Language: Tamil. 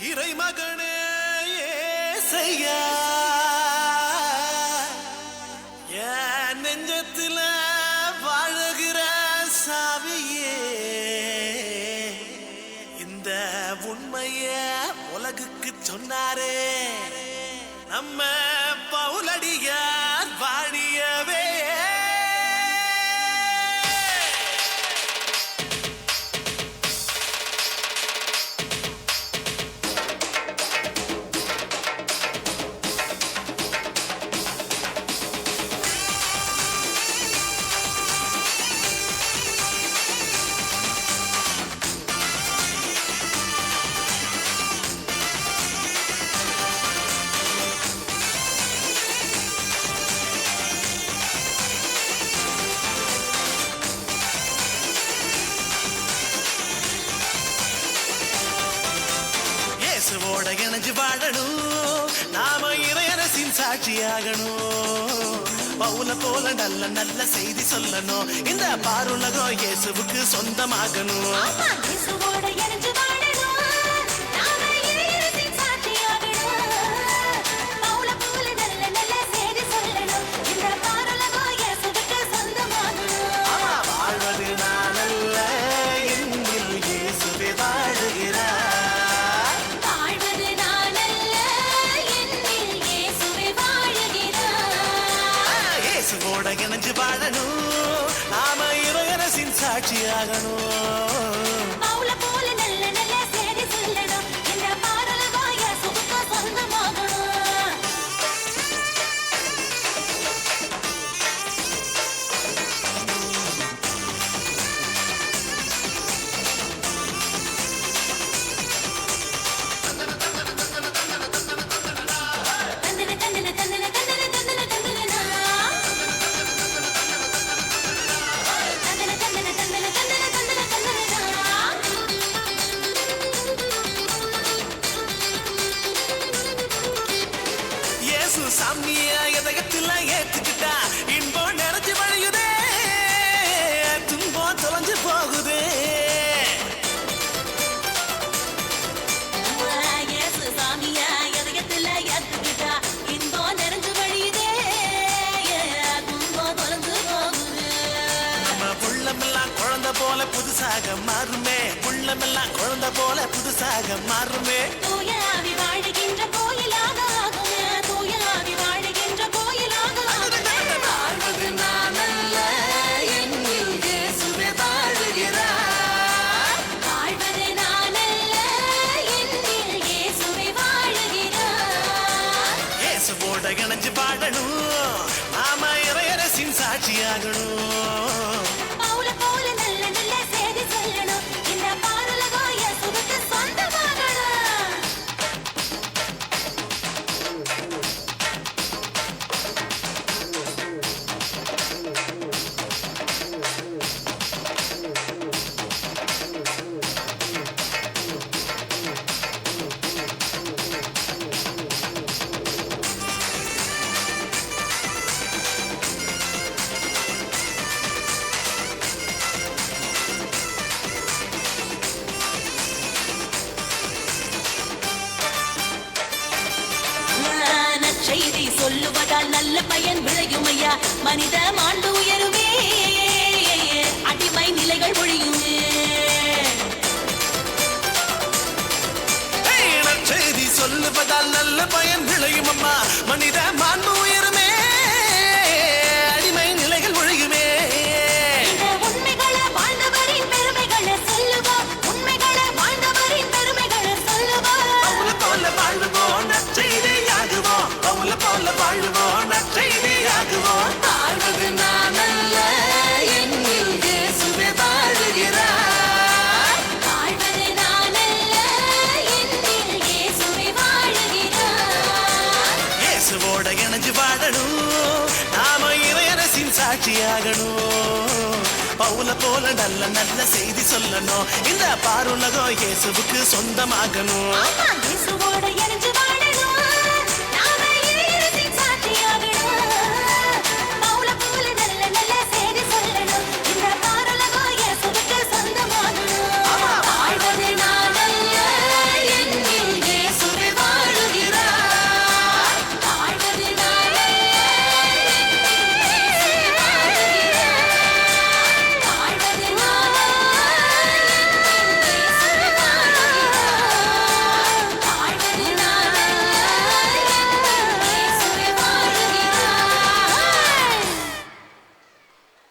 இறைமகனே ஏசையா என் நெஞ்சத்துல வாழுகிற சாவியே இந்த உண்மைய உலகுக்கு சொன்னாரே நம்ம பவுலடியார் வாழியவே இயேசுவோட இணைஞ்சு வாழணும் நாம இறையரசின் சாட்சியாகணும் பவுல போல நல்ல நல்ல செய்தி சொல்லணும் இந்த பாருலகம் இயேசுவுக்கு சொந்தமாகணும் இணைஞ்சு வாழணும் நாம இறையரசின் சாட்சியாகணும் பவுல போல நல்ல நல்ல செய்தி சொல்லணும் இந்த பாரலகம் இயேசுவுக்கு சொந்தமாகணும் தந்தன தந்தன தந்தன தந்தன தந்தன தந்தன சாமியா இதயத்துல ஏத்துக்கிட்டா இன்பம் நிறைஞ்சு வழியுதே துன்பம் தொலைஞ்சு போகுதே சாமியா இதயத்துல ஏத்துக்கிட்டா இன்பம் நிறைஞ்சு வழியுதே துன்பம் தொலைஞ்சு போகுது நம்ம உள்ளமெல்லாம் குழந்தை போல புதுசாக மாறுமே உள்ளமெல்லாம் குழந்தை போல புதுசாக மாறுமே தூயாவி வாழுகின்ற கோயிலாக இணைஞ்சு வாழணும் நாம இறையரசின் சாட்சியாகணும் பவுல போல நல்ல நல்ல செய்தி சொல்லணும் இந்த பாரலகம் இயேசுவுக்கு சொந்தமாகணும் செய்தி சொல்லுவதால் நல்ல பயன் விளையும் ஐயா மனித மாண்பு உயருமே அடிமை நிலைகள் ஒழியுமே செய்தி சொல்லுவதால் நல்ல பயன் விளையும் அம்மா மனித மாண்பு உயருமே அடிமை நிலைகள் ஒழியுமே உண்மைகளை வாழ்ந்தவரின் பெருமைகளை சொல்லுவோம் உண்மைகளை வாழ்ந்தவரின் பெருமைகளை சொல்லுவோம் பவுல போல வாழுவோம் நற்செய்தியாகுவோம் பவுல போல வாழுவோம் நற்செய்தியாகுவோம் வாழ்வது நான் அல்ல என்னில் இயேசுவே வாழுகிறார் வாழ்வது நான் அல்ல என்னில் இயேசுவே வாழுகிறார் இயேசுவோட இணைஞ்சு வாழணும் நாம இறையரசின் சாட்சியாகணும் பவுல போல நல்ல நல்ல செய்தி சொல்லணும் இந்த பாருலகம் இயேசுவுக்கு சொந்தமாகணும் இயேசுவோட